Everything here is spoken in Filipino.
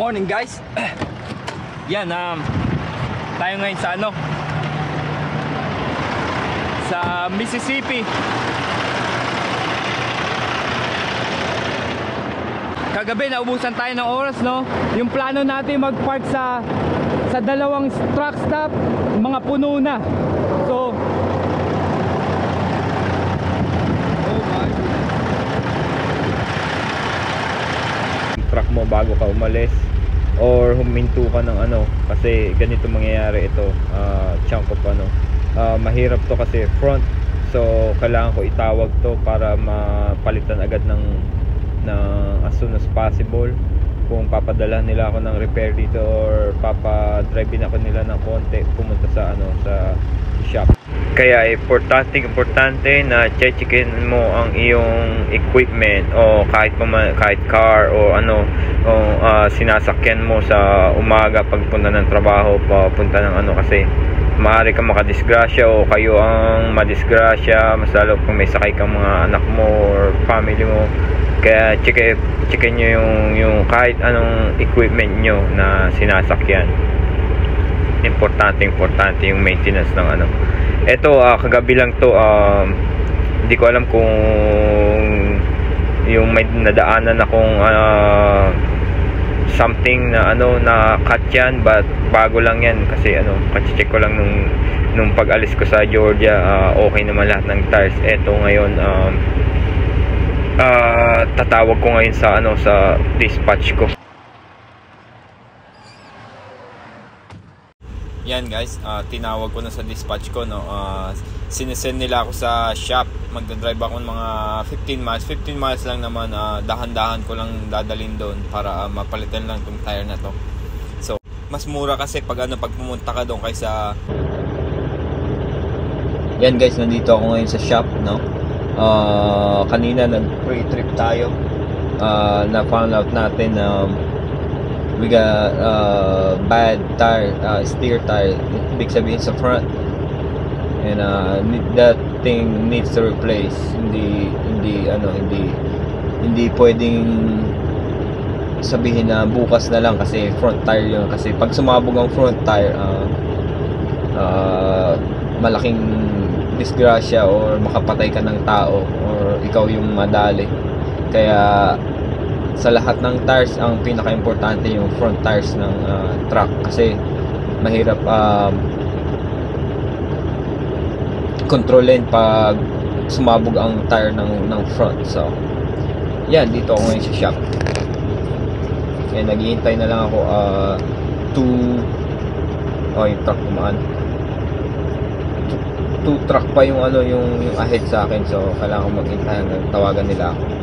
Morning guys. Yan, tayo ngayon sa sa Mississippi. Kagabi naubusan tayo ng oras, no? Yung plano natin mag-park sa dalawang truck stop, mga puno na. So truck mo bago ka umalis or huminto ka ng kasi ganito mangyayari ito, chunk of mahirap to kasi front, so kailangan ko itawag to para mapalitan agad ng as soon as possible. Kung papadala nila ako ng repair dito or papadrive ako nila ng konti pumunta sa sa shop. Kaya importante na checkin mo ang iyong equipment o kahit car o sinasakyan mo sa umaga pagpunta ng trabaho, papunta ng kasi maaari kang makadisgrasya o kayo ang madisgrasya, mas lalo kung may sakay kang mga anak mo or family mo. Kaya checkin nyo yung kahit anong equipment nyo na sinasakyan. Importante yung maintenance ng Ito kagabi lang to, hindi ko alam kung yung may nadaanan akong something na na cut yan, but bago lang yan kasi kasi check ko lang nung pag-alis ko sa Georgia, okay naman lahat ng tires. Ito ngayon tatawag ko ngayon sa dispatch ko. Yan guys, tinawag ko na sa dispatch ko, sinesend nila ako sa shop. Magdadrive ako ng mga 15 miles lang naman, dahan-dahan ko lang dadalhin doon para mapalitan lang tong tire na to. So mas mura kasi pag pumunta ka doon kaysa. Yan guys, nandito ako ngayon sa shop, kanina nag-pre-trip tayo, na found out natin we got bad tire, steer tire, ibig sabihin sa front, and that thing needs to replace. Hindi pwedeng sabihin na bukas na lang kasi front tire yun, kasi pag sumabog ang front tire, malaking disgrasya or makapatay ka ng tao or ikaw yung madali. Kaya sa lahat ng tires, ang pinaka-importante yung front tires ng truck, kasi mahirap kontrolin pag sumabog ang tire ng front. So yan, dito ako ngayon sa shop. Kaya naghihintay na lang ako yung truck kumaan. 2 truck pa yung yung ahead sa akin, so kailangan ko maghintay hanggang tawagan nila ako.